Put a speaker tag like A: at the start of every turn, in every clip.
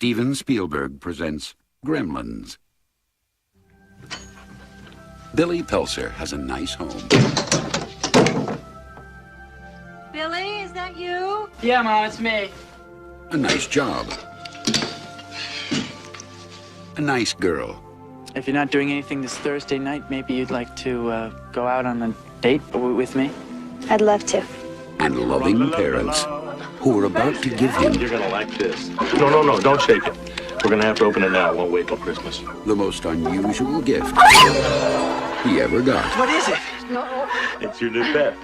A: Steven Spielberg presents Gremlins. Billy Pelser has a nice home.
B: Billy, is that you?
C: Yeah, Mom, it's me.
A: A nice job. A nice girl.
C: If you're not doing anything this Thursday night, maybe you'd like to go out on a date with me?
B: I'd love to.
A: And loving parents who are about to give him
D: You're gonna like this. No, don't shake it. We're gonna have to open it now. It won't wait till Christmas.
A: the most unusual gift he ever got.
C: What is it?
D: It's your new pet.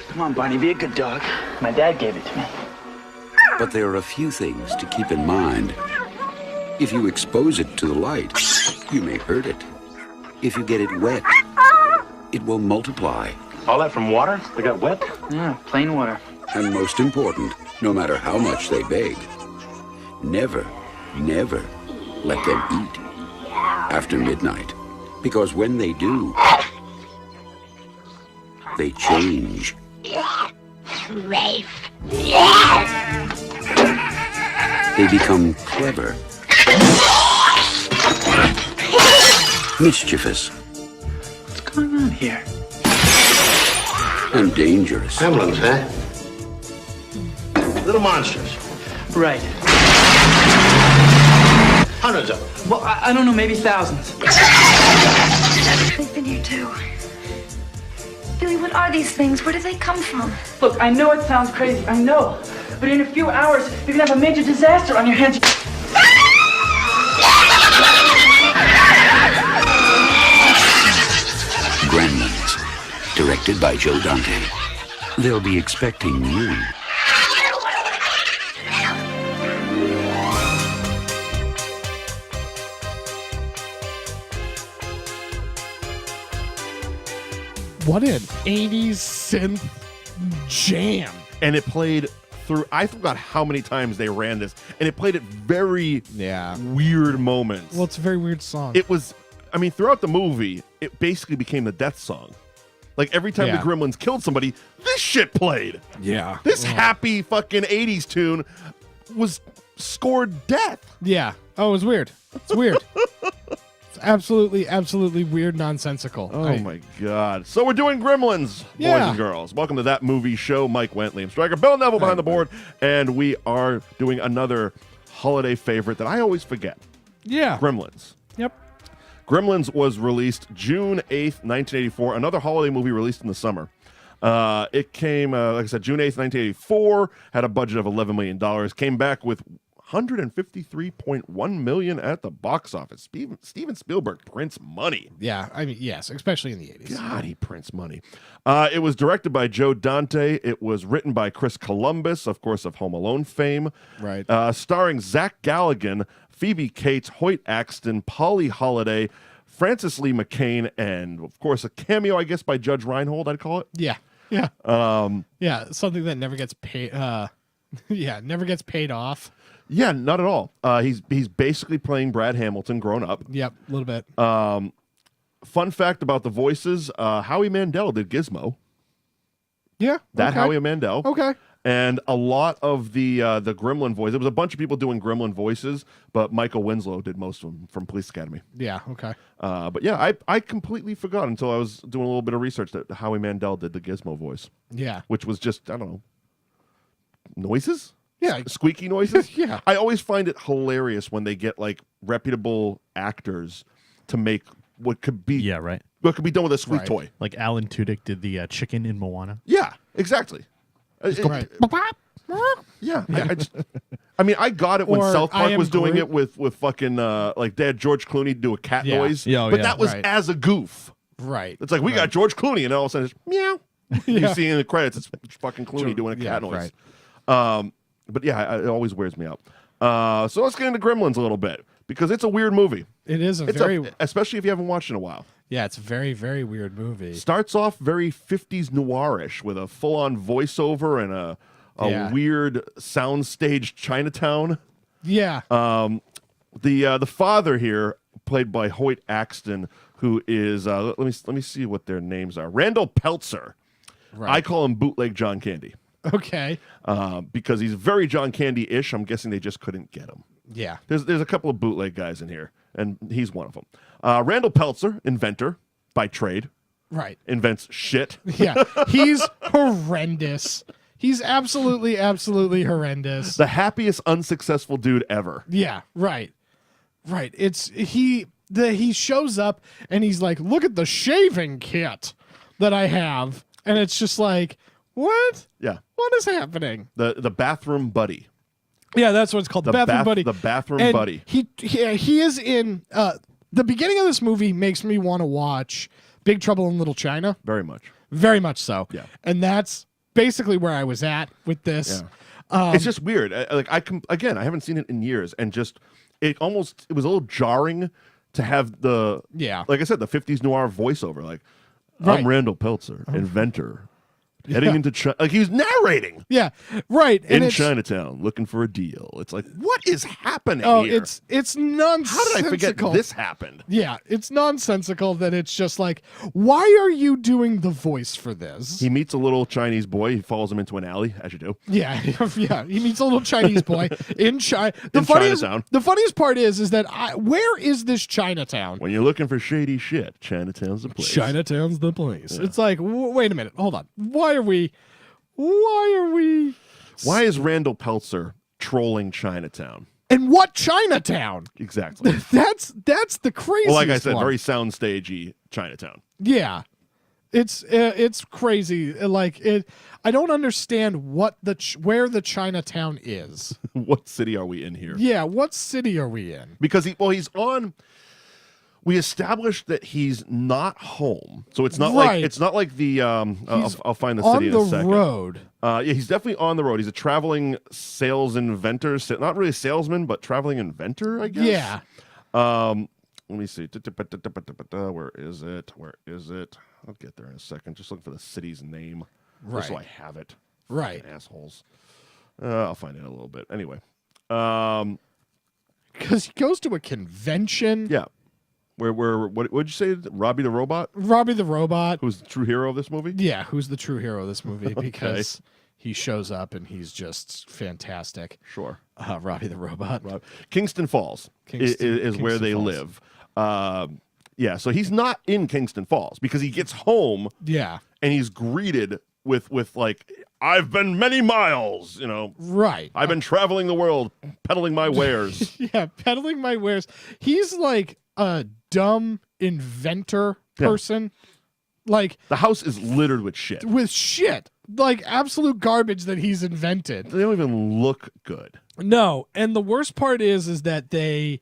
C: Come on, Barney, be a good dog. My dad gave it to me.
A: But there are a few things to keep in mind. If you expose it to the light, you may hurt it. If you get it wet, it will multiply.
D: All that from water? They got wet?
C: Yeah, plain water.
A: And most important, no matter how much they beg, never let them eat after midnight. Because when they do, they change. They become clever, mischievous,
C: What's going on here?
A: and dangerous.
D: Gremlins, huh? Little monsters.
C: Right.
D: Hundreds of them.
C: Well, I don't know, maybe thousands.
B: They've been here too. Billy, what are these things? Where do they come from?
C: Look, I know it sounds crazy, I know. But in a few hours, you're gonna have a major disaster on your hands.
A: Gremlins, directed by Joe Dante. They'll be expecting you.
E: What an 80s synth jam.
F: And it played through, I forgot how many times they ran this, and it played at very weird moments.
E: Well, it's a very weird song.
F: It was, I mean, throughout the movie, it basically became the death song. Like every time the Gremlins killed somebody, this shit played.
E: Yeah.
F: This happy fucking 80s tune was scored death.
E: Yeah. Oh, it was weird. It's weird. It's absolutely weird, nonsensical.
F: Oh my God. So we're doing Gremlins, boys
E: Yeah.
F: and girls. Welcome to That Movie Show. Mike Wendt, Lee Stryker, Bill Neville behind the board, and we are doing another holiday favorite that I always forget.
E: Yeah.
F: Gremlins.
E: Yep.
F: Gremlins was released June 8th, 1984, another holiday movie released in the summer. It came, like I said, June 8th, 1984, had a budget of $11 million, came back with $153.1 million at the box office. Steven Spielberg prints money.
E: Yeah. I mean, yes, especially in the 80s.
F: God, he prints money. It was directed by Joe Dante. It was written by Chris Columbus, of course, of Home Alone fame.
E: Right.
F: Starring Zach Galligan, Phoebe Cates, Hoyt Axton, Polly Holliday, Francis Lee McCain, and, of course, a cameo, I guess, by Judge Reinhold, I'd call it.
E: Yeah. Yeah. Yeah. Something that never gets paid. Never gets paid off.
F: Yeah, not at all. He's basically playing Brad Hamilton grown up.
E: Yep. A little bit.
F: Fun fact about the voices, Howie Mandel did Gizmo.
E: Yeah.
F: That
E: okay.
F: Howie Mandel.
E: Okay.
F: And a lot of the Gremlin voice. There was a bunch of people doing Gremlin voices, but Michael Winslow did most of them from Police Academy.
E: Yeah. Okay.
F: But yeah, I completely forgot until I was doing a little bit of research that Howie Mandel did the Gizmo voice.
E: Yeah.
F: Which was just, I don't know, noises?
E: Yeah.
F: Squeaky noises?
E: Yeah.
F: I always find it hilarious when they get like reputable actors to make what could be what could be done with a squeak toy.
G: Like Alan Tudyk did the chicken in Moana.
F: Yeah, exactly.
E: Right.
F: Yeah. I mean, I got it when
E: Or
F: South
E: I
F: Park
E: Am
F: was doing
E: Groot.
F: it with fucking like they had George Clooney do a cat
E: Yeah.
F: noise,
G: Yeah,
F: but
G: yeah.
F: that was
E: Right.
F: as a goof.
E: Right.
F: It's like we got George Clooney, and all of a sudden it's meow. You
E: Yeah.
F: see in the credits, it's fucking Clooney doing a cat noise.
E: right.
F: But yeah, it always wears me out. So let's get into Gremlins a little bit because it's a weird movie.
E: It is
F: Especially if you haven't watched it in a while.
E: Yeah, it's a very, very weird movie.
F: Starts off very 50s noirish with a full-on voiceover and a weird soundstage Chinatown.
E: Yeah.
F: The father here, played by Hoyt Axton, who is let me see what their names are. Randall Peltzer.
E: Right.
F: I call him Bootleg John Candy.
E: Okay.
F: Because he's very John Candy-ish. I'm guessing they just couldn't get him.
E: Yeah.
F: There's a couple of bootleg guys in here, and he's one of them. Randall Peltzer, inventor by trade.
E: Right.
F: Invents shit.
E: Yeah. He's horrendous. He's absolutely horrendous.
F: The happiest unsuccessful dude ever.
E: Yeah, right. Right. He shows up and he's like, look at the shaving kit that I have. And it's just like, what?
F: Yeah.
E: What is happening?
F: The bathroom buddy.
E: Yeah, that's what it's called. The bathroom buddy.
F: The bathroom
E: and
F: buddy.
E: He is in the beginning of this movie makes me want to watch Big Trouble in Little China.
F: Very much.
E: Very much so.
F: Yeah.
E: And that's basically where I was at with this.
F: Yeah. It's just weird. I haven't seen it in years, and just it was a little jarring to have the like I said, the 50s noir voiceover. Like, I'm Randall Peltzer, inventor. Heading into China. Like, he's narrating.
E: Yeah, right.
F: In Chinatown, looking for a deal. It's like, what is happening here?
E: It's nonsensical.
F: How did I forget this happened?
E: Yeah, it's nonsensical that it's just like, why are you doing the voice for this?
F: He meets a little Chinese boy. He follows him into an alley, as you do.
E: Yeah, yeah. He meets a little Chinese boy in China.
F: Chinatown.
E: The funniest part is that where is this Chinatown?
F: When you're looking for shady shit, Chinatown's the place.
E: Chinatown's the place. Yeah. It's like, wait a minute, hold on. Why are we?
F: Why is Randall Peltzer trolling Chinatown?
E: And what Chinatown?
F: Exactly.
E: That's the craziest.
F: Well, like I said,
E: one.
F: very soundstagey Chinatown.
E: Yeah, it's crazy. Like I don't understand where the Chinatown is.
F: What city are we in here?
E: Yeah, what city are we in?
F: Because he's on. We established that he's not home, so it's not like the. I'll find the city in a second.
E: On the road.
F: Yeah, he's definitely on the road. He's a traveling sales inventor, not really a salesman, but traveling inventor, I guess.
E: Yeah.
F: Let me see. Where is it? I'll get there in a second. Just looking for the city's name,
E: right?
F: Just so I have it.
E: Right.
F: Assholes. I'll find it in a little bit. Anyway.
E: Because he goes to a convention.
F: Yeah. What would you say? Robbie the Robot?
E: Robbie the Robot.
F: Who's the true hero of this movie?
E: Yeah, who's the true hero of this movie? Because he shows up and he's just fantastic.
F: Sure.
E: Robbie the Robot.
F: Kingston Falls is where they live. Yeah, so he's not in Kingston Falls because he gets home.
E: Yeah.
F: And he's greeted with like, I've been many miles,
E: Right.
F: I've been traveling the world, peddling my wares.
E: Yeah, peddling my wares. He's like a dumb inventor person. Like,
F: the house is littered with shit.
E: Like absolute garbage that he's invented.
F: They don't even look good.
E: No, and the worst part is that they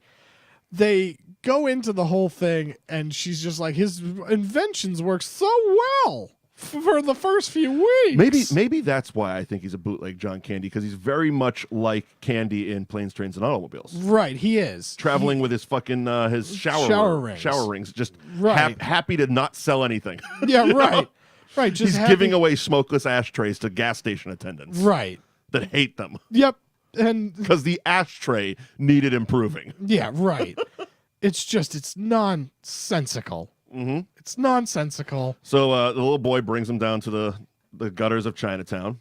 E: go into the whole thing and she's just like, his inventions work so well for the first few weeks.
F: Maybe that's why I think he's a bootleg John Candy, because he's very much like Candy in Planes, Trains, and Automobiles.
E: Right, he is.
F: Traveling with his fucking his shower rings. Just happy to not sell anything.
E: Yeah, right. Right. Just
F: he's giving away smokeless ashtrays to gas station attendants.
E: Right.
F: That hate them.
E: Yep. And
F: because the ashtray needed improving.
E: Yeah, right. It's nonsensical.
F: Mm-hmm.
E: It's nonsensical.
F: So the little boy brings him down to the gutters of Chinatown.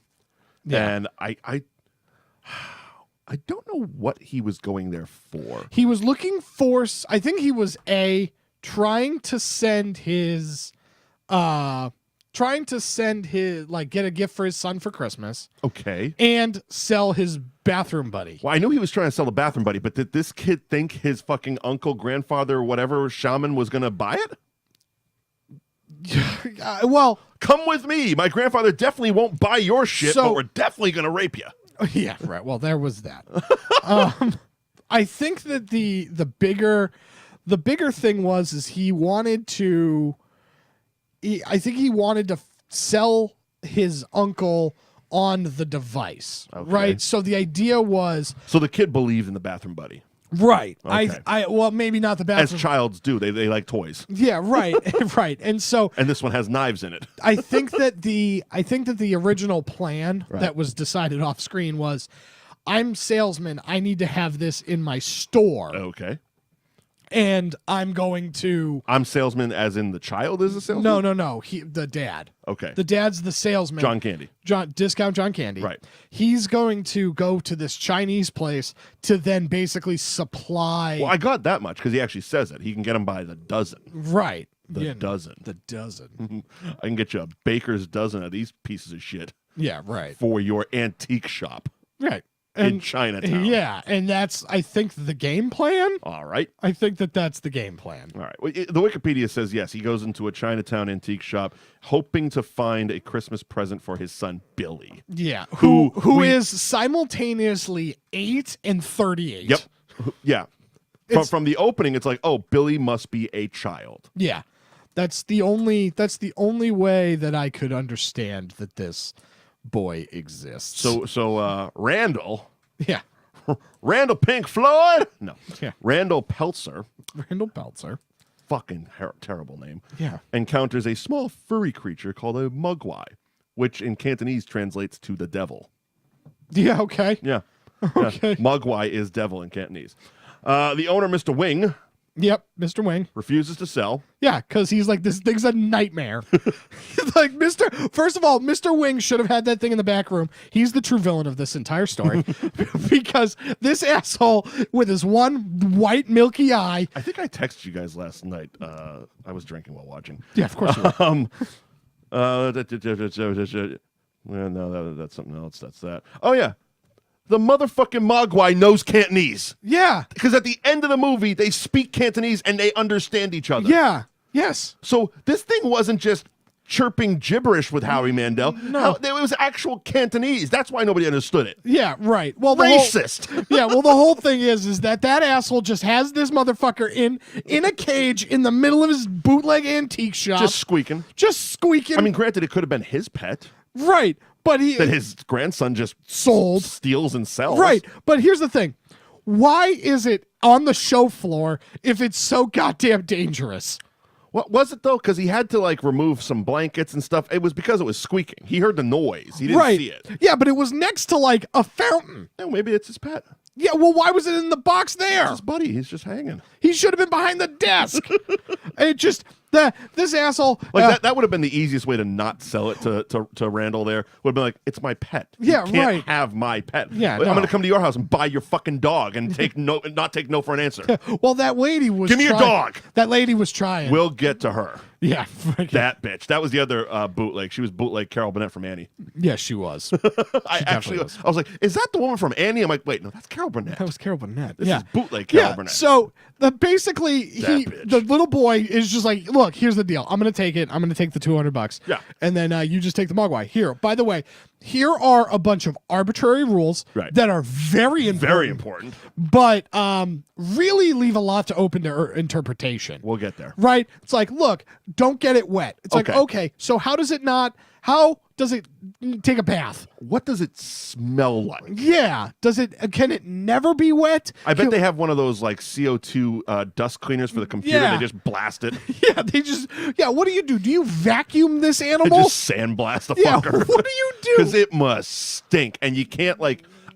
F: Yeah. And I don't know what he was going there for.
E: He was looking for, I think he was trying to send his get a gift for his son for Christmas.
F: Okay.
E: And sell his bathroom buddy.
F: Well, I knew he was trying to sell the bathroom buddy, but did this kid think his fucking uncle, grandfather, whatever shaman was going to buy it?
E: Well,
F: come with me. My grandfather definitely won't buy your shit, but we're definitely going to rape you.
E: Yeah, right. Well, there was that. I think that the bigger thing was he wanted to sell his uncle on the device, right? So the idea was...
F: So the kid believed in the bathroom buddy.
E: Right.
F: Okay.
E: Well, maybe not the bathroom.
F: As childs do. They like toys.
E: Yeah, right. Right. And so...
F: And this one has knives in it.
E: I think that the original plan that was decided off screen was, I'm salesman. I need to have this in my store.
F: Okay.
E: and I'm going to.
F: I'm salesman, as in the child is a salesman.
E: No. The dad.
F: Okay.
E: The dad's the salesman.
F: John Candy.
E: Discount John Candy.
F: Right.
E: He's going to go to this Chinese place to then basically supply.
F: Well, I got that much because he actually says it. He can get them by the dozen.
E: Right.
F: The dozen.
E: The dozen.
F: I can get you a baker's dozen of these pieces of shit.
E: Yeah, right.
F: For your antique shop.
E: Right.
F: In Chinatown.
E: Yeah, and that's, I think, the game plan.
F: All right.
E: I think that's the game plan.
F: All right. Well, the Wikipedia says, yes, he goes into a Chinatown antique shop hoping to find a Christmas present for his son, Billy.
E: Yeah, who is simultaneously 8 and 38.
F: Yep. Yeah. From the opening, it's like, oh, Billy must be a child.
E: Yeah. That's the only way that I could understand that this boy exists.
F: So Randall.
E: Yeah.
F: Randall Pink Floyd. No.
E: Yeah.
F: Randall Peltzer. Fucking terrible name.
E: Yeah.
F: Encounters a small furry creature called a mogwai, which in Cantonese translates to the devil.
E: Yeah, okay.
F: Yeah.
E: Okay.
F: Yeah. Mogwai is devil in Cantonese. The owner, Mr. Wing.
E: Yep, Mr. Wing.
F: Refuses to sell.
E: Yeah, because he's like, this thing's a nightmare. Like, first of all, Mr. Wing should have had that thing in the back room. He's the true villain of this entire story. Because this asshole with his one white milky eye.
F: I think I texted you guys last night. I was drinking while watching.
E: Yeah, of course you were.
F: No, that's something else. That's that. Oh, yeah. The motherfucking Mogwai knows Cantonese.
E: Yeah.
F: Because at the end of the movie, they speak Cantonese and they understand each other.
E: Yeah. Yes.
F: So this thing wasn't just chirping gibberish with Howie Mandel.
E: No.
F: It was actual Cantonese. That's why nobody understood it.
E: Yeah, right. Well,
F: racist.
E: The whole thing is that asshole just has this motherfucker in a cage in the middle of his bootleg antique shop.
F: Just squeaking.
E: I
F: mean, granted, it could have been his pet.
E: Right. But
F: that his grandson just steals and sells.
E: Right. But here's the thing. Why is it on the show floor if it's so goddamn dangerous?
F: What was it though? Because he had to like remove some blankets and stuff. It was because it was squeaking. He heard the noise. He didn't see it.
E: Yeah, but it was next to like a fountain.
F: No, maybe it's his pet.
E: Yeah, well, why was it in the box there?
F: It's his buddy. He's just hanging.
E: He should have been behind the desk. It just this asshole.
F: Like that would have been the easiest way to not sell it to Randall. There would have been like, it's my pet.
E: Yeah,
F: you can't
E: right.
F: have my pet.
E: Yeah,
F: I'm going to come to your house and buy your fucking dog and not take no for an answer.
E: Well, that lady was.
F: Give me your dog.
E: That lady was trying.
F: We'll get to her.
E: Yeah,
F: that bitch. That was the other bootleg. She was bootleg Carol Burnett from Annie.
E: Yeah, she was.
F: I was like, is that the woman from Annie? I'm like, wait, no, that's Carol Burnett.
E: That was Carol Burnett.
F: This is bootleg Carol Burnett.
E: So basically, the little boy is just like, look, here's the deal. I'm going to take it. I'm going to take the $200.
F: Yeah.
E: And then you just take the Mogwai. Here, by the way, here are a bunch of arbitrary rules that are very important.
F: Very important.
E: But really leave a lot to open to interpretation.
F: We'll get there.
E: Right? It's like, look, don't get it wet. It's like, okay, so how does it take a bath?
F: What does it smell like?
E: Yeah. Can it never be wet?
F: I bet they have one of those like CO2 dust cleaners for the computer.
E: Yeah.
F: They just blast it.
E: Yeah, what do? Do you vacuum this animal?
F: They just sandblast the fucker.
E: What do you do?
F: Because it must stink. And you can't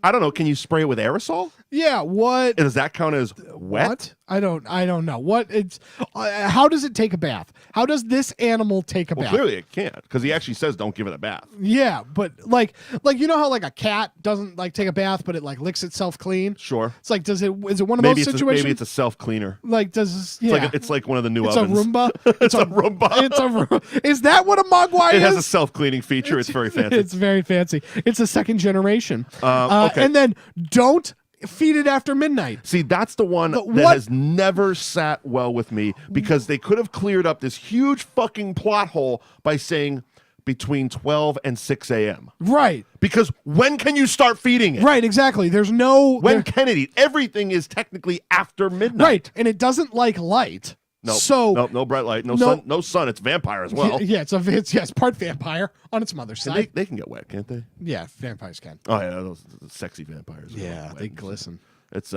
F: I don't know, can you spray it with aerosol?
E: Yeah, what?
F: Does that count as wet?
E: What? I don't know. What it's how does it take a bath? How does this animal take a bath?
F: Clearly it can't, because he actually says don't give it a bath.
E: Yeah, but like you know how like a cat doesn't take a bath, but it licks itself clean?
F: Sure.
E: It's like is it one of those situations?
F: Maybe it's a self-cleaner.
E: It's
F: like one of the new
E: ovens.
F: It's a
E: Roomba.
F: It's a Roomba.
E: Is that what a Mogwai is?
F: It has a self-cleaning feature. It's very fancy.
E: It's very fancy. It's a second generation.
F: Okay.
E: And then don't feed it after midnight.
F: See, that's the one that has never sat well with me, because they could have cleared up this huge fucking plot hole by saying between 12 and 6 a.m.
E: Right.
F: Because when can you start feeding it?
E: Right, exactly. There's no...
F: When can it eat? Everything is technically after midnight.
E: Right, and it doesn't like light.
F: No bright light, no sun. It's vampire as well.
E: Yeah, it's part vampire on its mother's side.
F: They can get wet, can't they?
E: Yeah, vampires can.
F: Oh yeah, those sexy vampires.
E: Yeah, they glisten.
F: It's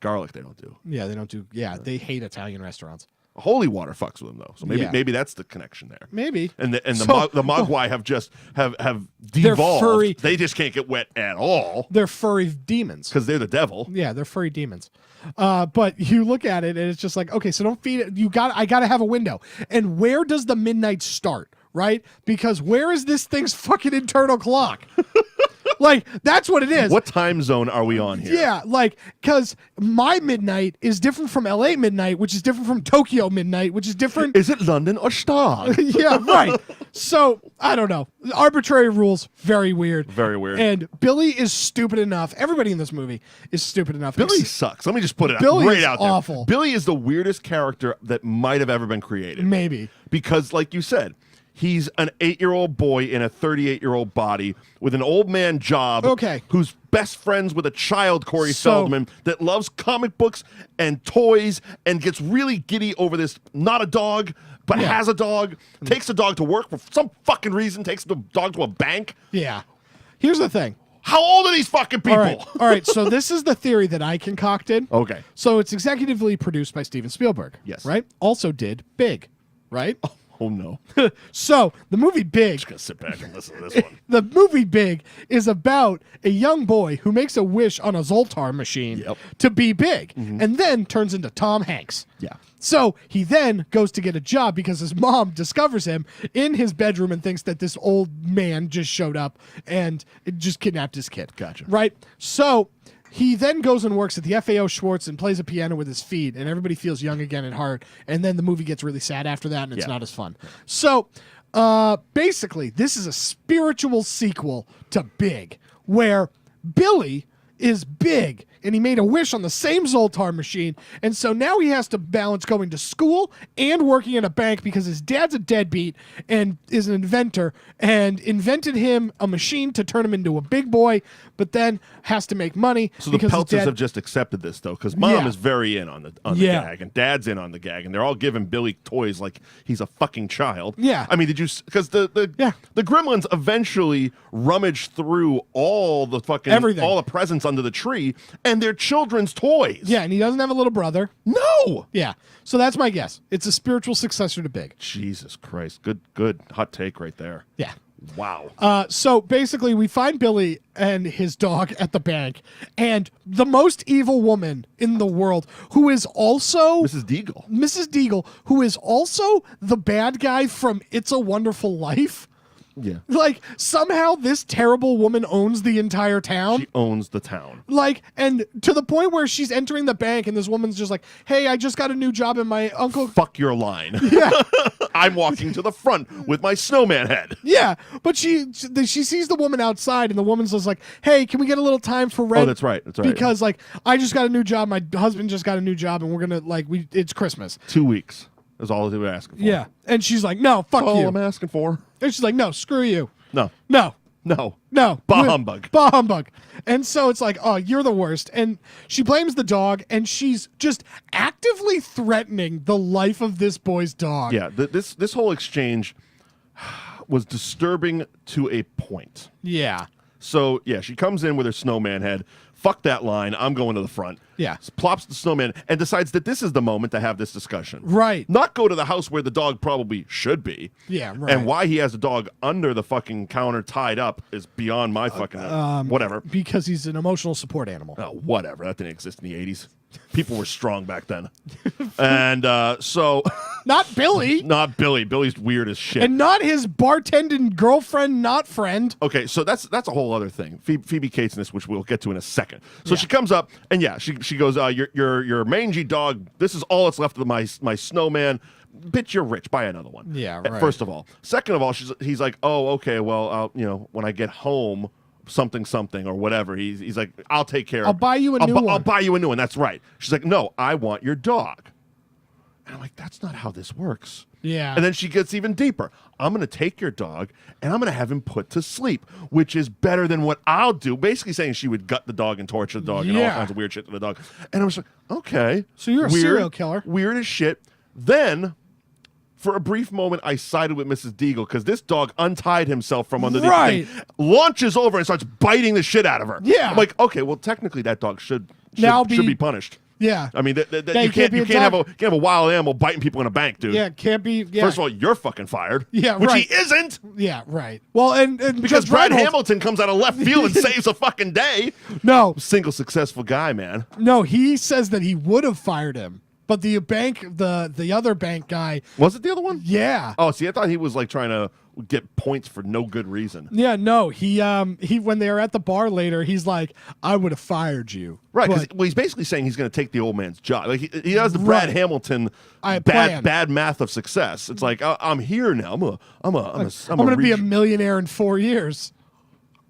F: garlic they don't do.
E: Yeah, they don't do. Yeah, they hate Italian restaurants.
F: Holy water fucks with him though, so maybe that's the connection there.
E: Maybe.
F: And the mogwai have devolved.
E: Furry.
F: They just can't get wet at all.
E: They're furry demons
F: because they're the devil.
E: Yeah, they're furry demons. But you look at it and it's just like, okay, so don't feed it. I got to have a window. And where does the midnight start? Right? Because where is this thing's fucking internal clock? Like, that's what it is.
F: What time zone are we on here?
E: Yeah, like, because my midnight is different from LA midnight, which is different from Tokyo midnight, which is different.
F: Is it London or Stag?
E: Yeah, right. So, I don't know. Arbitrary rules, very weird.
F: Very weird.
E: And Billy is stupid enough. Everybody in this movie is stupid enough.
F: Billy sucks. Let me just put it
E: Billy
F: right
E: is
F: out there.
E: awful.
F: Billy is the weirdest character that might have ever been created.
E: Maybe.
F: Because, like you said, he's an 8-year-old boy in a 38-year-old body with an old man job.
E: Okay.
F: Who's best friends with a child, Corey Feldman, that loves comic books and toys and gets really giddy over this. Not a dog, but has a dog. Takes a dog to work for some fucking reason. Takes the dog to a bank.
E: Yeah. Here's the thing.
F: How old are these fucking people?
E: All right. So this is the theory that I concocted.
F: Okay.
E: So it's executively produced by Steven Spielberg.
F: Yes.
E: Right? Also did Big. Right?
F: Oh no.
E: So the movie Big.
F: Just gonna sit back and listen to this one.
E: The movie Big is about a young boy who makes a wish on a Zoltar machine to be big, and then turns into Tom Hanks.
F: Yeah.
E: So he then goes to get a job because his mom discovers him in his bedroom and thinks that this old man just showed up and it just kidnapped his kid.
F: Gotcha.
E: Right? So he then goes and works at the FAO Schwartz and plays a piano with his feet, and everybody feels young again at heart. And then the movie gets really sad after that, and it's not as fun. So basically, this is a spiritual sequel to Big, where Billy is big, and he made a wish on the same Zoltar machine, and so now he has to balance going to school and working in a bank because his dad's a deadbeat and is an inventor and invented him a machine to turn him into a big boy, but then has to make money.
F: So the Peltzers have just accepted this though, because mom is very in on the gag, and dad's in on the gag, and they're all giving Billy toys like he's a fucking child.
E: Yeah.
F: I mean, did you? Because the Gremlins eventually rummage through all the fucking
E: everything,
F: all the presents under the tree, and they're children's toys.
E: Yeah, and he doesn't have a little brother.
F: No.
E: Yeah. So that's my guess. It's a spiritual successor to Big.
F: Jesus Christ. Good hot take right there.
E: Yeah.
F: Wow.
E: So basically, we find Billy and his dog at the bank, and the most evil woman in the world, who is also
F: Mrs.
E: Deagle, who is also the bad guy from It's a Wonderful Life.
F: Yeah.
E: Like, somehow this terrible woman owns the entire town.
F: She owns the town.
E: Like, and to the point where she's entering the bank and this woman's just like, hey, I just got a new job and my uncle...
F: Fuck your line.
E: Yeah.
F: I'm walking to the front with my snowman head.
E: Yeah, but she sees the woman outside and the woman's just like, hey, can we get a little time for rent?
F: Oh, that's right.
E: Because, like, I just got a new job. My husband just got a new job and we're going to, like, it's Christmas.
F: 2 weeks is all they were asking for.
E: Yeah. And she's like, no, fuck
F: That's all
E: you.
F: I'm asking for.
E: And she's like, no, screw you.
F: No.
E: No.
F: No.
E: No.
F: Bah humbug.
E: Bah humbug. And so it's like, oh, you're the worst. And she blames the dog, and she's just actively threatening the life of this boy's dog.
F: Yeah, this whole exchange was disturbing to a point.
E: Yeah.
F: So, yeah, she comes in with her snowman head. Fuck that line. I'm going to the front.
E: Yeah.
F: Plops the snowman and decides that this is the moment to have this discussion.
E: Right.
F: Not go to the house where the dog probably should be.
E: Yeah, right.
F: And why he has a dog under the fucking counter tied up is beyond my fucking whatever.
E: Because he's an emotional support animal.
F: Oh, whatever. That didn't exist in the 80s. People were strong back then. And so...
E: Not Billy.
F: Not Billy. Billy's weird as shit.
E: And not his bartending girlfriend, not friend.
F: Okay, so that's a whole other thing. Phoebe Cates in this, which we'll get to in a second. So she comes up, and she goes, your mangy dog, this is all that's left of my snowman. Bitch, you're rich. Buy another one.
E: Yeah, right.
F: First of all. Second of all, he's like, oh, okay, well, when I get home, something or whatever, he's like, I'll take care of it.
E: I'll buy you a new one.
F: I'll buy you a new one. That's right. She's like, no, I want your dog. And I'm like, that's not how this works.
E: Yeah.
F: And then she gets even deeper. I'm going to take your dog, and I'm going to have him put to sleep, which is better than what I'll do. Basically saying she would gut the dog and torture the dog and all kinds of weird shit to the dog. And I was like, okay.
E: So you're a serial killer.
F: Weird as shit. Then, for a brief moment, I sided with Mrs. Deagle because this dog untied himself from underneath the thing, launches over and starts biting the shit out of her.
E: Yeah.
F: I'm like, okay, well, technically that dog should be punished.
E: Yeah.
F: I mean,
E: Yeah,
F: you can't have a wild animal biting people in a bank, dude.
E: Yeah, can't be. Yeah.
F: First of all, you're fucking fired.
E: Yeah,
F: which
E: right.
F: he isn't.
E: Yeah, right. Well, and
F: because
E: Judge
F: Brad
E: Reinhold-
F: Hamilton comes out of left field and saves a fucking day.
E: No,
F: single successful guy, man.
E: No, he says that he would have fired him, but the other bank guy.
F: Was it the other one?
E: Yeah.
F: Oh, see, I thought he was like trying to get points for no good reason.
E: Yeah, no, he when they were at the bar later, he's like, I would have fired you.
F: Right, because
E: But-
F: he's basically saying he's going to take the old man's job. Like he has the Brad
E: Right.
F: Hamilton bad math of success. It's like I'm here now. I'm
E: going to be a millionaire in 4 years.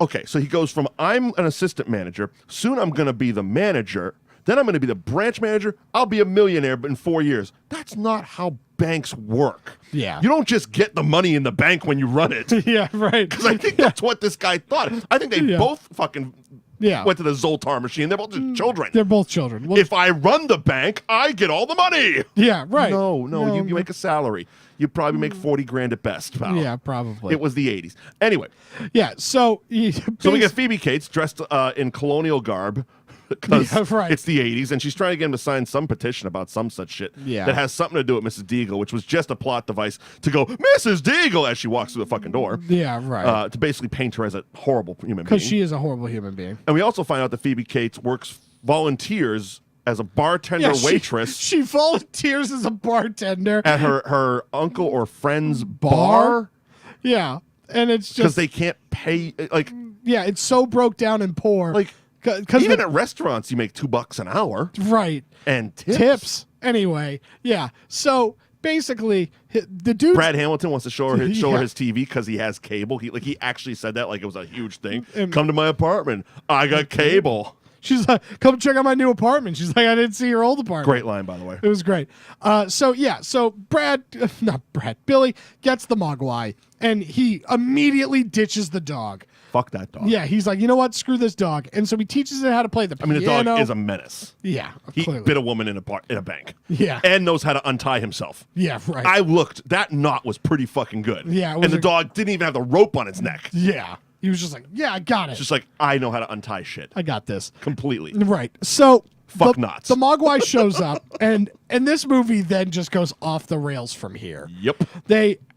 F: Okay, so he goes from I'm an assistant manager. Soon I'm going to be the manager. Then I'm going to be the branch manager. I'll be a millionaire, but in 4 years. That's not how banks work.
E: Yeah.
F: You don't just get the money in the bank when you run it.
E: Yeah, right.
F: Because I think that's what this guy thought. I think they both fucking went to the Zoltar machine. They're both just children.
E: They're both children. Well,
F: if I run the bank, I get all the money.
E: Yeah, right.
F: No, you make a salary. You probably make 40 grand at best, pal.
E: Yeah, probably.
F: It was the 80s. Anyway.
E: Yeah, so
F: we get Phoebe Cates dressed in colonial garb because it's the 80s, and she's trying to get him to sign some petition about some such shit that has something to do with Mrs. Deagle, which was just a plot device to go, Mrs. Deagle, as she walks through the fucking door.
E: Yeah, right.
F: To basically paint her as a horrible human being.
E: Because she is a horrible human being.
F: And we also find out that Phoebe Cates volunteers as a bartender waitress.
E: She volunteers as a bartender
F: at her uncle or friend's bar.
E: Yeah, and it's just
F: because they can't pay. Like,
E: yeah, it's so broke down and poor.
F: Like,
E: because
F: even at restaurants, you make $2 an hour,
E: right?
F: And
E: tips. Anyway, yeah. So basically, the dude
F: Brad Hamilton wants to show her his TV because he has cable. He actually said that like it was a huge thing. Come to my apartment. I got cable.
E: She's like, come check out my new apartment. She's like, I didn't see your old apartment.
F: Great line, by the way.
E: It was great. So Billy gets the mogwai, and he immediately ditches the dog.
F: Fuck that dog.
E: Yeah, he's like, you know what? Screw this dog. And so he teaches it how to play the piano.
F: I mean, the dog is a menace.
E: Yeah,
F: he
E: clearly.
F: bit a woman in a bank.
E: Yeah,
F: and knows how to untie himself.
E: Yeah, right.
F: I looked. That knot was pretty fucking good.
E: Yeah,
F: and the dog didn't even have the rope on its neck.
E: Yeah. He was just like, yeah, I got it.
F: It's just like, I know how to untie shit.
E: I got this.
F: Completely.
E: Right. So
F: fuck knots.
E: The mogwai shows up, and this movie then just goes off the rails from here.
F: Yep.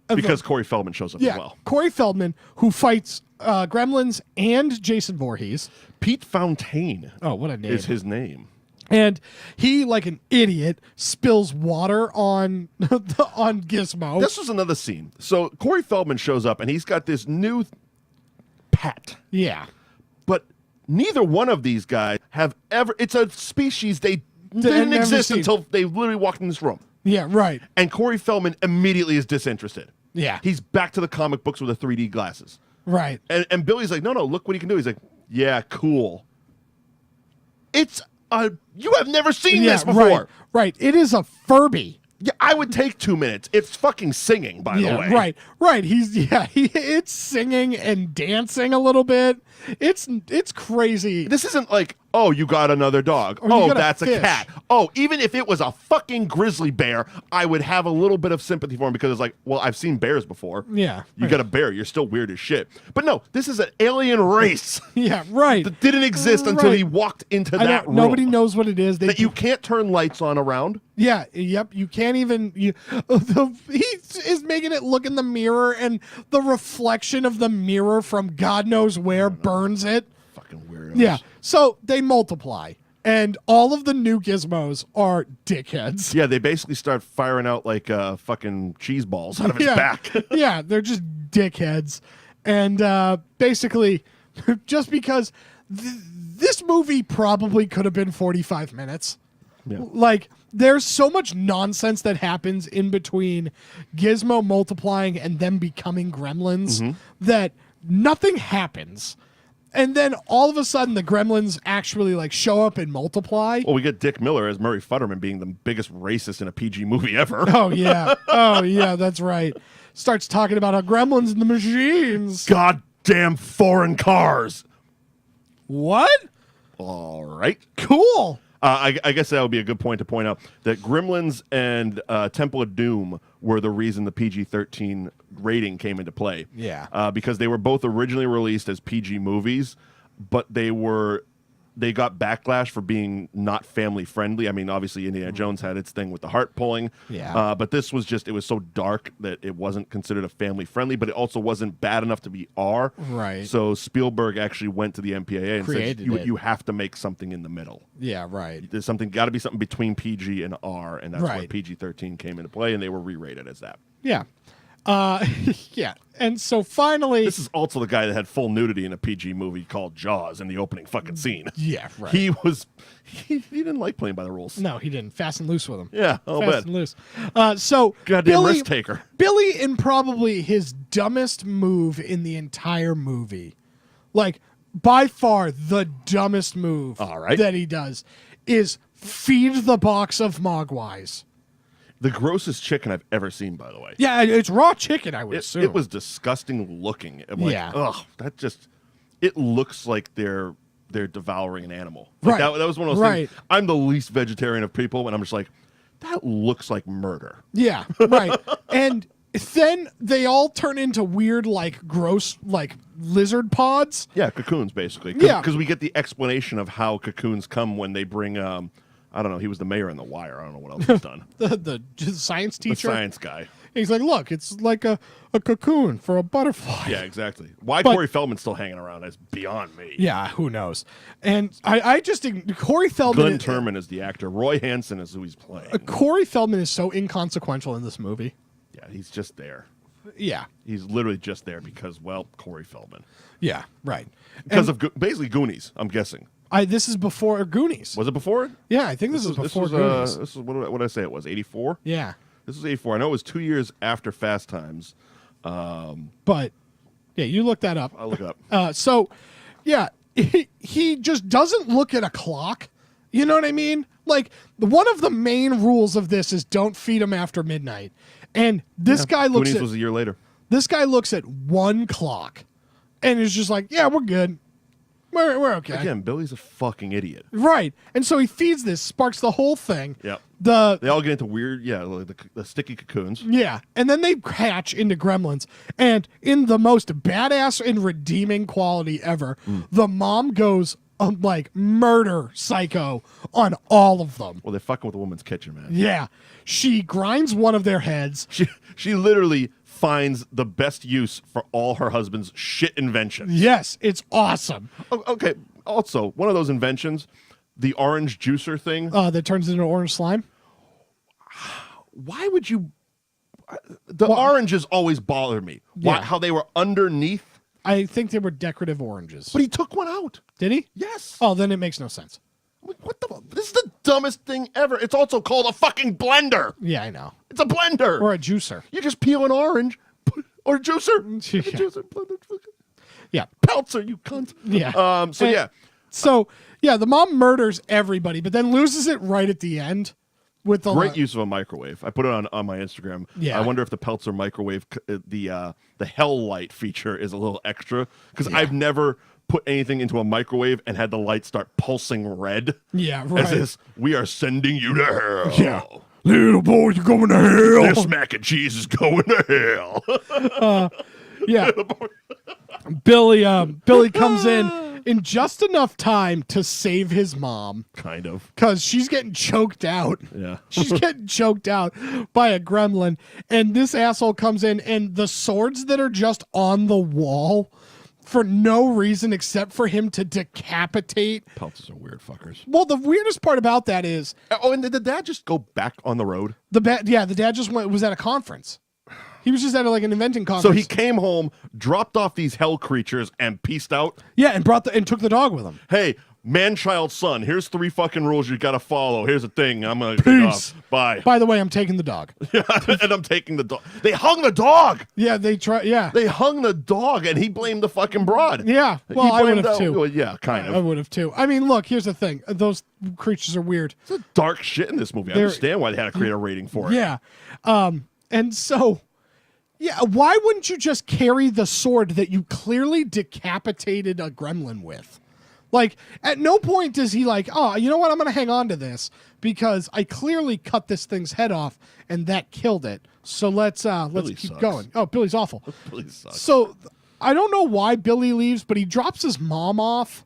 F: Because Corey Feldman shows up as well.
E: Corey Feldman, who fights Gremlins and Jason Voorhees.
F: Pete Fontaine.
E: Oh, what a name.
F: Is his name.
E: And he, like an idiot, spills water on Gizmo.
F: This was another scene. So Corey Feldman shows up, and he's got this new pet.
E: Yeah.
F: But neither one of these guys have ever... It's a species they didn't exist until they literally walked in this room.
E: Yeah, right.
F: And Corey Feldman immediately is disinterested.
E: Yeah.
F: He's back to the comic books with the 3D glasses.
E: Right.
F: And Billy's like, no, look what he can do. He's like, yeah, cool. It's you have never seen this before.
E: Right. It is a Furby.
F: Yeah, I would take 2 minutes. It's fucking singing, by the way.
E: Right. It's singing and dancing a little bit. It's crazy.
F: This isn't like, oh, you got another dog. That's a cat. Oh, even if it was a fucking grizzly bear, I would have a little bit of sympathy for him because it's like, well, I've seen bears before.
E: Yeah.
F: You got a bear. You're still weird as shit. But no, this is an alien race.
E: Yeah, right.
F: That didn't exist until he walked into that room.
E: Nobody knows what it is.
F: That you can't turn lights on around.
E: Yeah, yep. You can't even. He is making it look in the mirror, and the reflection of the mirror from God knows where burns it.
F: Fucking weirdos.
E: Yeah. So they multiply, and all of the new gizmos are dickheads.
F: Yeah, they basically start firing out like fucking cheese balls out of its back.
E: Yeah, they're just dickheads, and basically, just because this movie probably could have been 45 minutes.
F: Yeah.
E: Like, there's so much nonsense that happens in between Gizmo multiplying and them becoming gremlins that nothing happens. And then all of a sudden the gremlins actually like show up and multiply.
F: Well, we get Dick Miller as Murray Futterman being the biggest racist in a PG movie ever.
E: Oh, yeah, that's right. Starts talking about how gremlins and the machines.
F: Goddamn foreign cars.
E: What?
F: All right.
E: Cool.
F: I guess that would be a good point to point out that Gremlins and Temple of Doom were the reason the PG-13 rating came into play.
E: Yeah.
F: Because they were both originally released as PG movies, but they were they got backlash for being not family friendly. I mean, obviously Indiana Jones had its thing with the heart pulling.
E: Yeah.
F: But this was just, it was so dark that it wasn't considered a family friendly, but it also wasn't bad enough to be R.
E: Right.
F: So Spielberg actually went to the MPAA and said,
E: Created
F: you have to make something in the middle.
E: Yeah, right.
F: There's got to be something between PG and R, and that's where
E: Right.
F: PG-13 came into play, and they were re-rated as that.
E: Yeah. Yeah. And so finally...
F: This is also the guy that had full nudity in a PG movie called Jaws in the opening fucking scene.
E: Yeah, right.
F: He didn't like playing by the rules.
E: No, he didn't. Fast and loose with him.
F: Yeah, I'll bet.
E: Fast and loose. So
F: Goddamn risk taker.
E: Billy, in probably his dumbest move in the entire movie, like by far the dumbest move that he does, is feed the box of mogwais.
F: The grossest chicken I've ever seen, by the way.
E: Yeah, it's raw chicken, I would assume.
F: It was disgusting looking. I'm like, ugh, it looks like they're devouring an animal. Like
E: Right.
F: That was one of those things. I'm the least vegetarian of people, and I'm just like, that looks like murder.
E: Yeah, right. And then they all turn into weird, like, gross, like, lizard pods.
F: Yeah, cocoons, basically.
E: Yeah.
F: Because we get the explanation of how cocoons come when they bring, I don't know, he was the mayor in The Wire. I don't know what else he's done.
E: the science teacher?
F: The science guy.
E: He's like, look, it's like a cocoon for a butterfly.
F: Yeah, exactly. Why
E: But-
F: Corey Feldman's still hanging around is beyond me.
E: Yeah, who knows? And I just Corey Feldman.
F: Glenn Turman is the actor. Roy Hansen is who he's playing.
E: Corey Feldman is so inconsequential in this movie.
F: Yeah, he's just there.
E: Yeah,
F: He's literally just there because, well, Corey Feldman.
E: yeah, right.
F: Because of basically Goonies, I'm guessing.
E: This is before Goonies.
F: Was it before?
E: Yeah, I think this is before Goonies.
F: This is what did I say it was? 84?
E: Yeah,
F: This was 84. I know it was 2 years after Fast Times.
E: but yeah, you look that up.
F: I'll look it up.
E: So, yeah, he just doesn't look at a clock. You know what I mean? Like, one of the main rules of this is don't feed him after midnight. And this guy looks
F: Goonies
E: at
F: was a year later.
E: this guy looks at 1 clock and is just like, yeah, we're good. We're okay.
F: Again, Billy's a fucking idiot.
E: Right. And so he feeds this, sparks the whole thing.
F: Yep.
E: The
F: They all get into weird, like the sticky cocoons.
E: Yeah, and then they hatch into gremlins, and in the most badass and redeeming quality ever, the mom goes like murder psycho on all of them.
F: Well, they're fucking with a woman's kitchen, man.
E: Yeah, she grinds one of their heads.
F: She literally finds the best use for all her husband's shit inventions.
E: Yes, it's awesome.
F: Okay, also, one of those inventions, the orange juicer thing.
E: That turns into orange slime.
F: Why would you... oranges always bothered me. Why,
E: Yeah.
F: how they were underneath.
E: I think they were decorative oranges.
F: But he took one out.
E: Did he?
F: Yes.
E: Oh, then it makes no sense.
F: What the... This is the dumbest thing ever. It's also called a fucking blender.
E: Yeah, I know.
F: It's a blender.
E: Or a juicer.
F: You just peel an orange, or a juicer.
E: Yeah.
F: A juicer, blend it,
E: Yeah.
F: Peltzer, you cunt.
E: Yeah.
F: So
E: yeah, the mom murders everybody, but then loses it right at the end with the
F: great use of a microwave. I put it on my Instagram.
E: Yeah.
F: I wonder if the Peltzer microwave, the hell light feature is a little extra because I've never put anything into a microwave and had the light start pulsing red.
E: Yeah, right.
F: As this, we are sending you to hell.
E: Yeah. Little boy, you're going to hell.
F: This mac and cheese is going to hell.
E: Yeah. Billy comes in just enough time to save his mom.
F: Kind of.
E: Because she's getting choked out.
F: Yeah.
E: She's getting choked out by a gremlin. And this asshole comes in, and the swords that are just on the wall for no reason except for him to decapitate.
F: Peltzers are weird fuckers.
E: Well, the weirdest part about that is...
F: Oh, and did the dad just go back on the road?
E: the dad just was at a conference. He was just at like an inventing conference.
F: So he came home, dropped off these hell creatures, and pieced out.
E: Yeah, and took the dog with him.
F: Hey, man-child son, here's 3 fucking rules you gotta follow. Here's the thing. I'm gonna take off. Bye.
E: By the way, I'm taking the dog.
F: And I'm taking the dog. They hung the dog.
E: Yeah, they
F: hung the dog, and he blamed the fucking broad.
E: Yeah, well, I would have too.
F: Well, yeah, kind
E: I
F: of.
E: would have too. I mean, look, here's the thing. Those creatures are weird.
F: It's dark shit in this movie. I understand why they had to create a rating for it.
E: Yeah. And so, yeah, why wouldn't you just carry the sword that you clearly decapitated a gremlin with? Like, at no point does he like, oh, you know what? I'm going to hang on to this because I clearly cut this thing's head off and that killed it. So let's keep
F: sucks.
E: going. Oh, Billy's awful.
F: Billy sucks.
E: So I don't know why Billy leaves, but he drops his mom off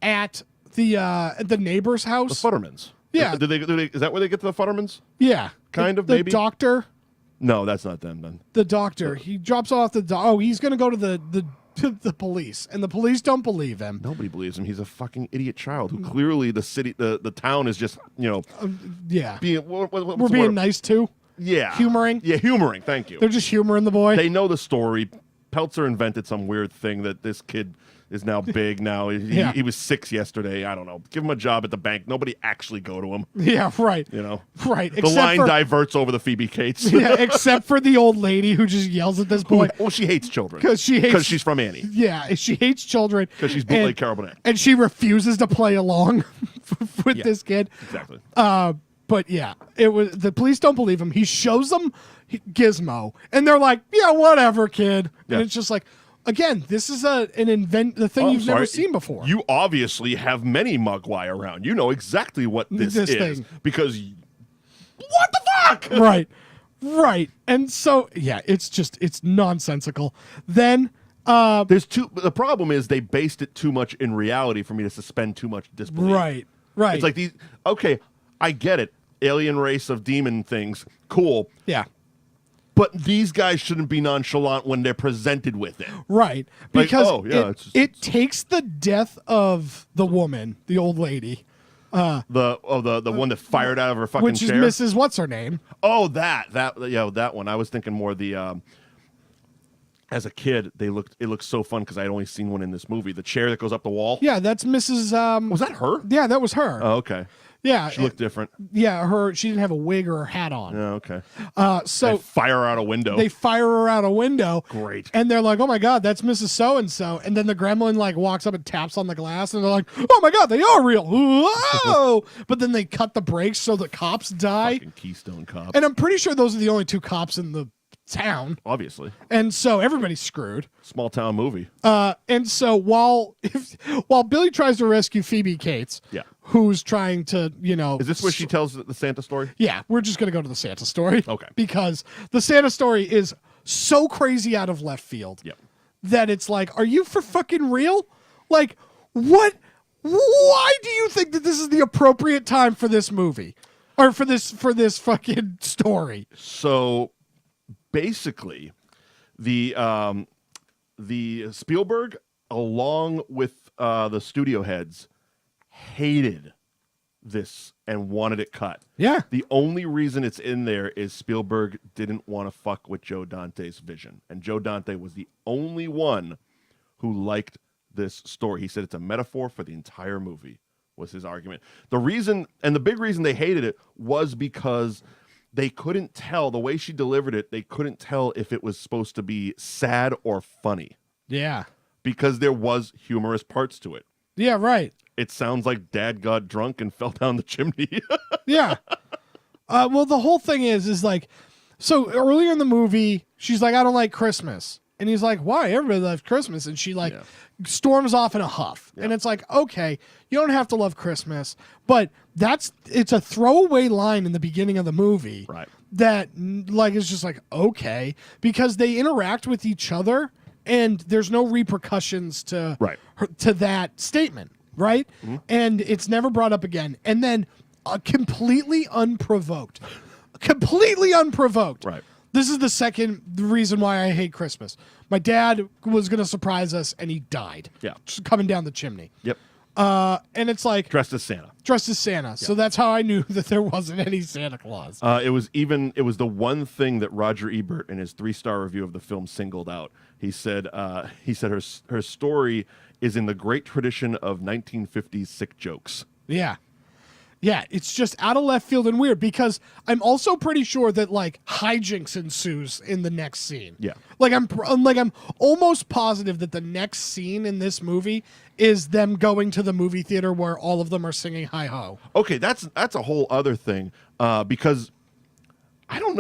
E: at the neighbor's
F: The
E: house.
F: Futtermans.
E: Yeah.
F: Do they, is that where they get to the Futtermans?
E: Yeah.
F: Kind of,
E: the
F: maybe?
E: doctor.
F: No, that's not them then.
E: The doctor. He drops off he's going to go to the police, and the police don't believe him.
F: Nobody believes him. He's a fucking idiot child who clearly the town is just,
E: Yeah.
F: being,
E: We're being nice too.
F: Yeah.
E: Humoring.
F: Yeah, humoring. Thank you.
E: They're just humoring the boy.
F: They know the story. Peltzer invented some weird thing that this kid is now big now. He was 6 yesterday. I don't know. Give him a job at the bank. Nobody actually go to him.
E: Yeah, right. Right.
F: The line diverts over the Phoebe Cates.
E: Yeah, except for the old lady who just yells at this boy.
F: Well, she hates children.
E: Because
F: she's from Annie.
E: Yeah, she hates children.
F: Because she's bootleg Carol Burnett.
E: And she refuses to play along with this kid.
F: Exactly.
E: But yeah, the police don't believe him. He shows them Gizmo, and they're like, "Yeah, whatever, kid."
F: Yeah.
E: And it's just like, again, this is the thing you've never seen before.
F: You obviously have many mogwai around. You know exactly what this is
E: thing.
F: because what the fuck?
E: Right. And so yeah, it's nonsensical. Then
F: the problem is they based it too much in reality for me to suspend too much disbelief.
E: Right.
F: It's like these. Okay, I get it. Alien race of demon things, cool.
E: Yeah.
F: But these guys shouldn't be nonchalant when they're presented with it.
E: Right.
F: Like,
E: Because it takes the death of the woman, the old lady.
F: The one that fired out of her fucking
E: which
F: chair.
E: is Mrs. What's her name?
F: Oh, that one. I was thinking more the as a kid, it looked so fun because I'd only seen one in this movie. The chair that goes up the wall.
E: Yeah, that's Mrs.
F: Was that her?
E: Yeah, that was her.
F: Oh, okay.
E: Yeah,
F: she looked different.
E: Yeah, she didn't have a wig or a hat on.
F: Yeah, okay.
E: So
F: they fire her out a window.
E: They fire her out a window.
F: Great.
E: And they're like, "Oh my god, that's Mrs. So and So." And then the gremlin walks up and taps on the glass, and they're like, "Oh my god, they are real!" Whoa! But then they cut the brakes so the cops die.
F: Fucking Keystone Cops.
E: And I'm pretty sure those are the only 2 cops in the town.
F: Obviously.
E: And so everybody's screwed.
F: Small town movie.
E: And so while Billy tries to rescue Phoebe Cates, who's trying to,
F: Is this where she tells the Santa story?
E: Yeah, we're just going to go to the Santa story.
F: Okay.
E: Because the Santa story is so crazy out of left field that it's like, are you for fucking real? Like, what? Why do you think that this is the appropriate time for this movie? Or for this fucking story?
F: So basically, the Spielberg, along with the studio heads, hated this and wanted it cut.
E: Yeah.
F: The only reason it's in there is Spielberg didn't want to fuck with Joe Dante's vision. And Joe Dante was the only one who liked this story. He said it's a metaphor for the entire movie, was his argument. The reason, and the big reason they hated it was because they couldn't tell, the way she delivered it, they couldn't tell if it was supposed to be sad or funny.
E: Yeah.
F: Because there was humorous parts to it.
E: Yeah, right.
F: It sounds like Dad got drunk and fell down the chimney.
E: Yeah. Well, the whole thing is like, so earlier in the movie, she's like, "I don't like Christmas." And he's like, "Why? Everybody loves Christmas." And she storms off in a huff. Yeah. And it's like, okay, you don't have to love Christmas, but it's a throwaway line in the beginning of the movie.
F: Right.
E: That is just like, okay, because they interact with each other and there's no repercussions to that statement. Right. Mm-hmm. And it's never brought up again. And then completely unprovoked.
F: Right.
E: This is the second reason why I hate Christmas. My dad was going to surprise us, and he died.
F: Yeah.
E: Just coming down the chimney.
F: Yep.
E: And it's like...
F: Dressed as Santa.
E: Yeah. So that's how I knew that there wasn't any Santa Claus.
F: It was the one thing that Roger Ebert, in his 3-star review of the film, singled out. He said her story is in the great tradition of 1950s sick jokes.
E: Yeah. Yeah, it's just out of left field and weird because I'm also pretty sure that hijinks ensues in the next scene.
F: Yeah.
E: I'm almost positive that the next scene in this movie is them going to the movie theater where all of them are singing Hi Ho.
F: Okay, that's a whole other thing because I don't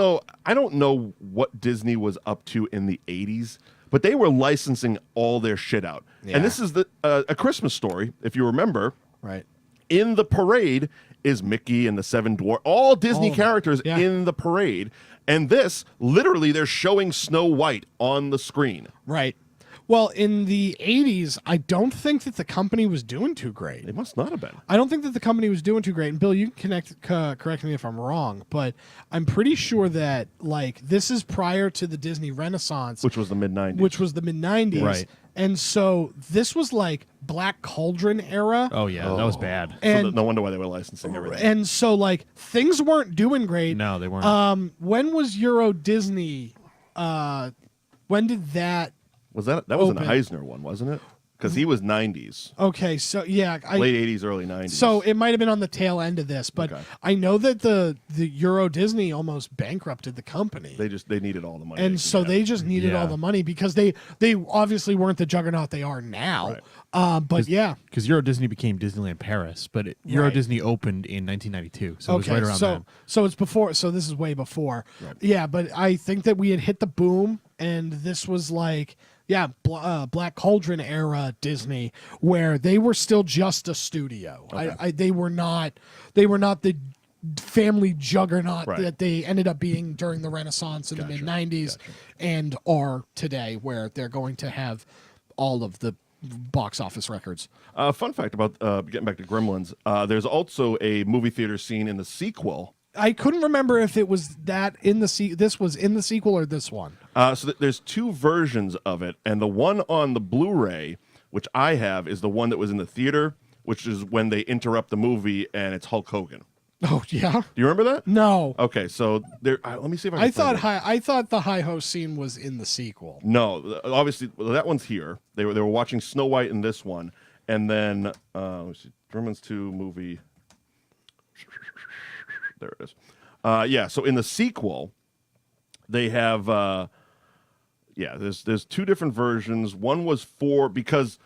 F: know what Disney was up to in the 80s, but they were licensing all their shit out. Yeah. And this is A Christmas Story, if you remember.
E: Right.
F: In the parade is Mickey and the 7 Dwarfs, all Disney characters in the parade. And this, literally, they're showing Snow White on the screen.
E: Right. Well, in the 80s, I don't think that the company was doing too great.
F: It must not have been.
E: I don't think that the company was doing too great. And Bill, you can correct me if I'm wrong, but I'm pretty sure that like this is prior to the Disney Renaissance,
F: Which was the mid-90s.
G: Right.
E: And so this was like Black Cauldron era.
G: Oh yeah, that was bad.
E: And
F: no wonder why they were licensing everything.
E: And so like things weren't doing great.
G: No, they weren't.
E: When was Euro Disney? When did that?
F: Was that was an
E: open?
F: Eisner one, wasn't it? Because he was 90s.
E: Okay, so yeah,
F: Late 80s, early 90s.
E: So it might have been on the tail end of this, but
F: Okay.
E: I know that the Euro Disney almost bankrupted the company.
F: They needed all the money.
E: And so they just needed all the money because they obviously weren't the juggernaut they are now.
F: Right.
E: But yeah.
G: Because Euro Disney became Disneyland Paris, but Euro
E: Right.
G: Disney opened in 1992, so it was
E: Okay,
G: right around then.
E: so it's before. So this is way before.
F: Right.
E: Yeah, but I think that we had hit the boom, and this was like Black Cauldron era Disney, where they were still just a studio.
F: Okay.
E: They were not the family juggernaut
F: Right.
E: that they ended up being during the Renaissance in the mid 90s and are today, where they're going to have all of the box office records.
F: Fun fact about getting back to Gremlins, there's also a movie theater scene in the sequel.
E: I couldn't remember if it was that in the this was in the sequel or this one.
F: There's two versions of it, and the one on the Blu-ray, which I have, is the one that was in the theater, which is when they interrupt the movie and it's Hulk Hogan.
E: Oh yeah.
F: Do you remember that?
E: No.
F: Okay, so there. Let me see if I can.
E: I thought the high host scene was in the sequel.
F: No, obviously that one's here. They were watching Snow White in this one, and then let's see, Gremlins 2 movie. There it is. So in the sequel, they have there's two different versions. One was because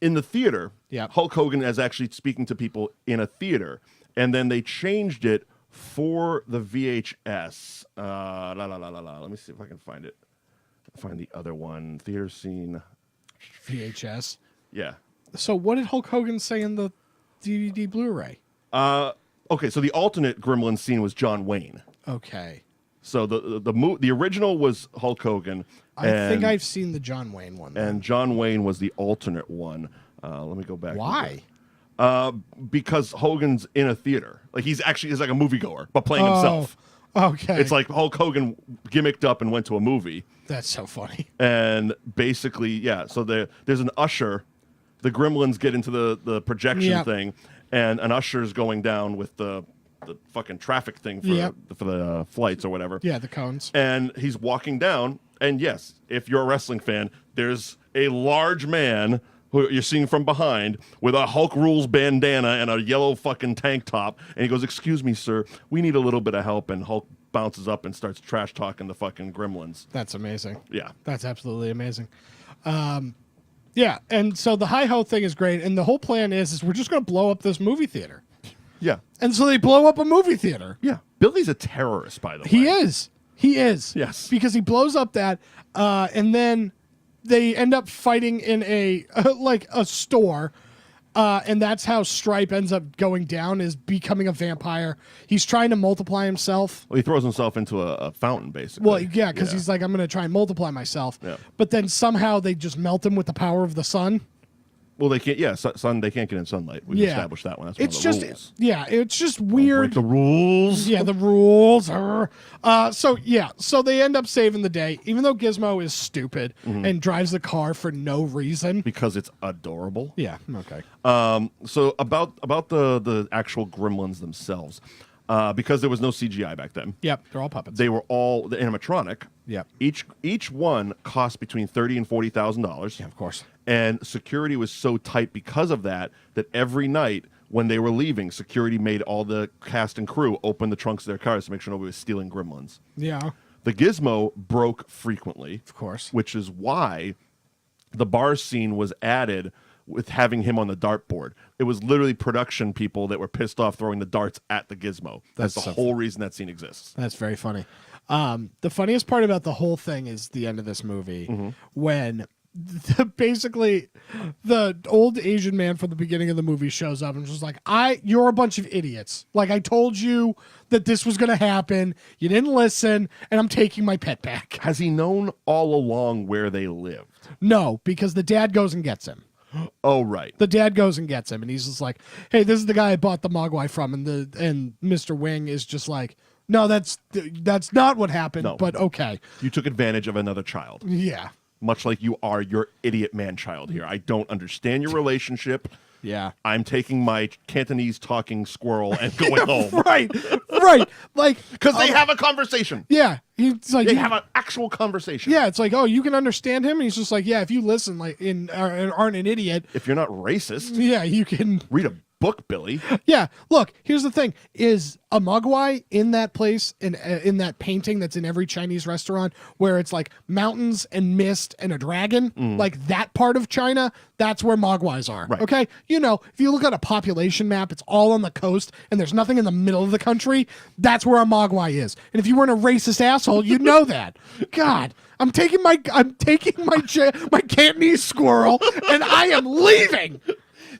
F: in the theater, Hulk Hogan is actually speaking to people in a theater, and then they changed it for the VHS. Let me see if I can find it. Find the other one. Theater scene.
E: VHS.
F: Yeah.
E: So what did Hulk Hogan say in the DVD Blu-ray?
F: Okay, so the alternate Gremlin scene was John Wayne.
E: Okay.
F: So the original was Hulk Hogan.
E: I think I've seen the John Wayne one.
F: And John Wayne was the alternate one. Let me go back.
E: Why?
F: Because Hogan's in a theater. Like he's like a moviegoer, but playing himself.
E: Okay.
F: It's like Hulk Hogan gimmicked up and went to a movie.
E: That's so funny.
F: And basically, so there's an usher. The Gremlins get into the projection thing, and an usher's going down with the fucking traffic thing for the flights or whatever.
E: Yeah, the cones.
F: And he's walking down, and yes, if you're a wrestling fan, there's a large man who you're seeing from behind with a Hulk Rules bandana and a yellow fucking tank top, and he goes, "Excuse me, sir, we need a little bit of help," and Hulk bounces up and starts trash talking the fucking Gremlins.
E: That's amazing.
F: Yeah.
E: That's absolutely amazing. Yeah, and so the hi-ho thing is great, and the whole plan is we're just going to blow up this movie theater.
F: Yeah.
E: And so they blow up a movie theater.
F: Yeah. Billy's a terrorist, by the way.
E: He is.
F: Yes.
E: Because he blows up that, and then they end up fighting in a store, and that's how Stripe ends up going down, is becoming a vampire. He's trying to multiply himself.
F: Well, he throws himself into a fountain, basically.
E: Well, yeah, because he's like, I'm going to try and multiply myself.
F: Yeah.
E: But then somehow they just melt him with the power of the sun.
F: Well, they can't. Yeah, sun. They can't get in sunlight. We established that one. That's one of the rules.
E: Yeah, it's just weird.
F: Break the rules.
E: Yeah, the rules. So they end up saving the day, even though Gizmo is stupid and drives the car for no reason
F: Because it's adorable.
E: Yeah. Okay.
F: So about the actual Gremlins themselves, because there was no CGI back then.
E: Yep, they're all puppets.
F: They were all the animatronic.
E: Yep.
F: Each one cost between $30,000 and $40,000.
E: Yeah, of course.
F: And security was so tight because of that every night when they were leaving, security made all the cast and crew open the trunks of their cars to make sure nobody was stealing Gremlins.
E: Yeah.
F: The Gizmo broke frequently.
E: Of course.
F: Which is why the bar scene was added with having him on the dartboard. It was literally production people that were pissed off throwing the darts at the Gizmo. That's the whole reason that scene exists.
E: That's very funny. The funniest part about the whole thing is the end of this movie when basically the old Asian man from the beginning of the movie shows up and just like, you're a bunch of idiots. Like, I told you that this was going to happen. You didn't listen, and I'm taking my pet back.
F: Has he known all along where they lived?
E: No, because the dad goes and gets him.
F: Oh, right.
E: The dad goes and gets him, and he's just like, hey, this is the guy I bought the mogwai from. And Mr. Wing is just like, no, that's not what happened, but okay.
F: You took advantage of another child.
E: Yeah.
F: Much like you are your idiot man-child here. I don't understand your relationship.
E: Yeah.
F: I'm taking my Cantonese talking squirrel and going home.
E: Right. Like,
F: because they have a conversation.
E: Yeah. He's like,
F: they have an actual conversation.
E: Yeah. It's like, oh, you can understand him. And he's just like, yeah, if you listen, like, and aren't an idiot.
F: If you're not racist.
E: Yeah, you can
F: read a book, Billy.
E: Yeah. Look, here's the thing: is a mogwai in that place in that painting that's in every Chinese restaurant where it's like mountains and mist and a dragon, like that part of China. That's where mogwais are.
F: Right.
E: Okay. You know, if you look at a population map, it's all on the coast and there's nothing in the middle of the country. That's where a mogwai is. And if you weren't a racist asshole, you'd know that. God. I'm taking my Cantonese squirrel and I am leaving.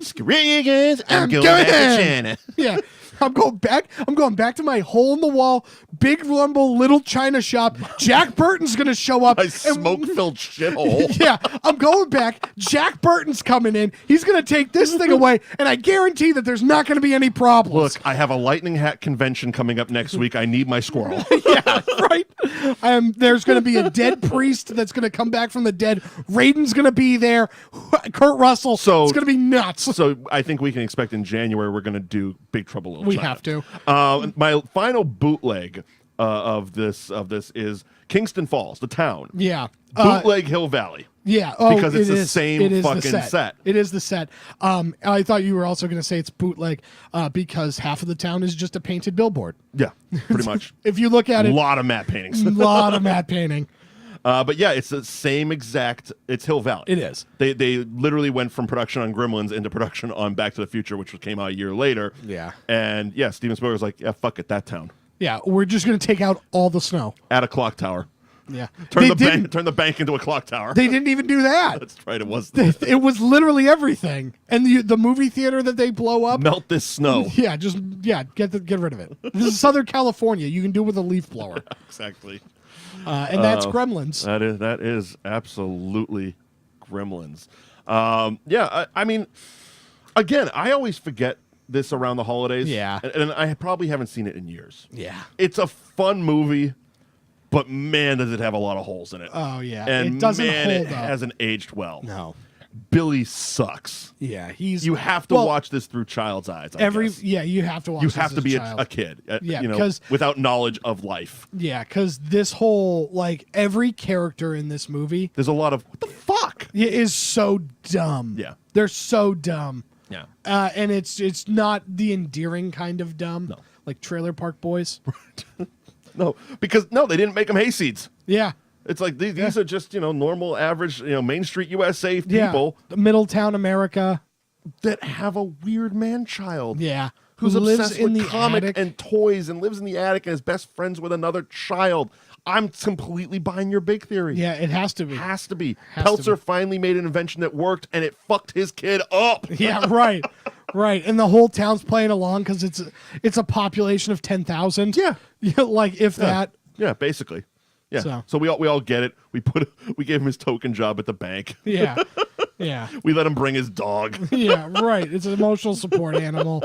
F: I'm going back to China.
E: Yeah. I'm going back to my hole in the wall, big rumble little China shop. Jack Burton's gonna show up.
F: My smoke-filled shithole.
E: Yeah, I'm going back. Jack Burton's coming in. He's gonna take this thing away, and I guarantee that there's not gonna be any problems.
F: Look, I have a lightning hat convention coming up next week. I need my squirrel.
E: Yeah, right. There's gonna be a dead priest that's gonna come back from the dead. Raiden's gonna be there. Kurt Russell. So it's gonna be nuts.
F: So I think we can expect in January we're gonna do Big Trouble in Little
E: We
F: China.
E: have to.
F: My final bootleg of this is Kingston Falls, the town.
E: Yeah.
F: Bootleg Hill Valley.
E: Yeah.
F: Because it's the same fucking set.
E: It is the set. I thought you were also going to say it's bootleg because half of the town is just a painted billboard.
F: Yeah, pretty much.
E: If you look at it.
F: A lot of matte paintings.
E: A lot of matte painting.
F: But yeah, it's the same exact. It's Hill Valley.
E: It is.
F: They literally went from production on Gremlins into production on Back to the Future, which came out a year later.
E: Yeah.
F: And yeah, Steven Spielberg was like, yeah, fuck it, that town.
E: Yeah, we're just going to take out all the snow.
F: Add a clock tower.
E: Yeah.
F: Turn the bank into a clock tower.
E: They didn't even do that.
F: That's right. It was.
E: It was literally everything. And the movie theater that they blow up.
F: Melt this snow.
E: Yeah, get rid of it. This is Southern California. You can do it with a leaf blower.
F: Exactly.
E: And that's Gremlins.
F: That is absolutely Gremlins. Yeah, I mean, again, I always forget this around the holidays.
E: Yeah.
F: And I probably haven't seen it in years.
E: Yeah.
F: It's a fun movie, but man, does it have a lot of holes in it.
E: Oh, yeah.
F: And
E: it doesn't
F: man,
E: hold
F: it
E: up.
F: hasn't aged well.
E: No.
F: Billy sucks.
E: Yeah,
F: you have to watch this through child's eyes. I guess.
E: Yeah, you have to watch.
F: You
E: this
F: have
E: as
F: to be
E: child.
F: a kid.
E: Yeah,
F: because without knowledge of life.
E: Yeah, because this whole every character in this movie,
F: there's a lot of what the fuck
E: is so dumb.
F: Yeah,
E: they're so dumb.
F: Yeah,
E: and it's not the endearing kind of dumb.
F: No,
E: like Trailer Park Boys.
F: No, because they didn't make them hayseeds.
E: Yeah.
F: It's like these are just, normal, average, Main Street USA people.
E: Yeah. Middletown America.
F: That have a weird man-child.
E: Yeah.
F: Who's
E: lives
F: obsessed
E: in
F: with
E: the
F: comic
E: attic.
F: and toys and lives in the attic and is best friends with another child. I'm completely buying your big theory.
E: Yeah, it has to be.
F: Has to be.
E: Has
F: Peltzer
E: to be.
F: finally made an invention that worked and it fucked his kid up.
E: Yeah, right. Right. And the whole town's playing along because it's a population of 10,000.
F: Yeah.
E: Like if that.
F: Yeah, basically. Yeah. So we all get it. We gave him his token job at the bank.
E: Yeah. Yeah.
F: We let him bring his dog.
E: Yeah, right. It's an emotional support animal.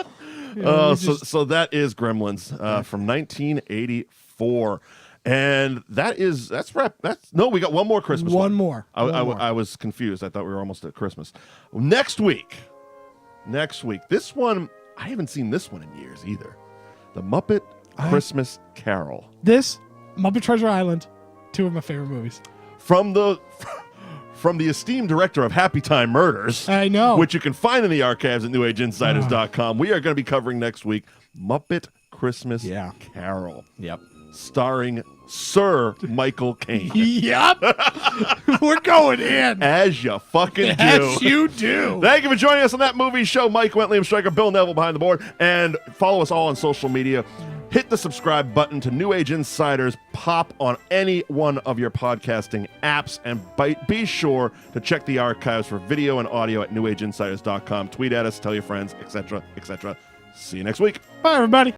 F: So that is Gremlins from 1984. And that's wrap. We got one more Christmas one.
E: One more.
F: I was confused. I thought we were almost at Christmas. Next week. This one, I haven't seen this one in years either. The Muppet Christmas Carol.
E: This, Muppet Treasure Island, two of my favorite movies.
F: From the esteemed director of Happy Time Murders.
E: I know.
F: Which you can find in the archives at NewAgeInsiders.com. We are going to be covering next week Muppet Christmas Carol.
E: Yep.
F: Starring Sir Michael Caine.
E: Yep. We're going in.
F: As you fucking do.
E: As you do.
F: Thank you for joining us on That Movie Show. Mike Wendt, Liam Stryker, Bill Neville behind the board. And follow us all on social media. Hit the subscribe button to New Age Insiders pop on any one of your podcasting apps, and be sure to check the archives for video and audio at newageinsiders.com. Tweet at us, tell your friends, etc., etc. See you next week.
E: Bye, everybody.